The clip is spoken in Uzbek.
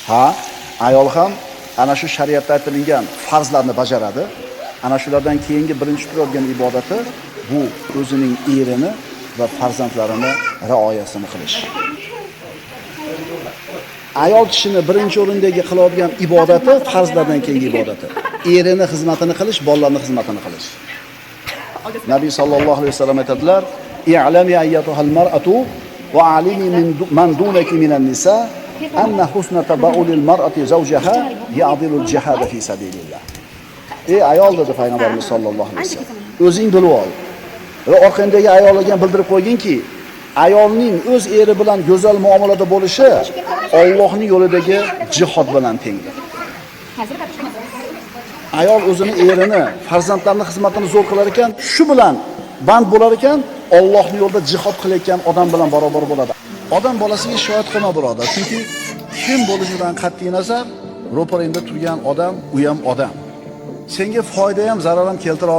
Ha, ayol ham ana shu shariatda aytilgan farzlarni bajaradi. Ana shulardan keyingi birinchi turadigan ibodati bu o'zining erini va farzandlarini rioyasini qilish. Ayol kishini birinchi o'rindagi qiladigan ibodati farzlardan keyingi ibodati. Erini xizmatini qilish, bolalarning xizmatini qilish. Nabiy sallallohu alayhi vasallam aytadilar: "I'lami ayyatuhal mar'atu va alimi man dunaki minan nisa anna husna tabaulil mar'ati zawjaha ya'dilul jihad fi sabilillah." Ey ayol dedi payg'ambarimiz sollallohu alayhi vasallam, o'zing bilib ol va orqangdagi ayollarga bildirib qo'yginki, ayolning o'z eri bilan go'zal muomalada bo'lishi Allohning yo'lidagi jihod bilan tengdir. Ayol o'zini erini, farzandlarining xizmatini zo'r qilar ekan, shu bilan band bo'lar ekan, Allohning yo'lida jihod qilayotgan odam bilan barobar bo'ladi. Odam bolasiga shikoyat qilma birodar, chunki kim bo'lishidan qat'iy nazar, ro'parangda turgan odam, u ham odam. Senga foyda ham, zarar ham keltira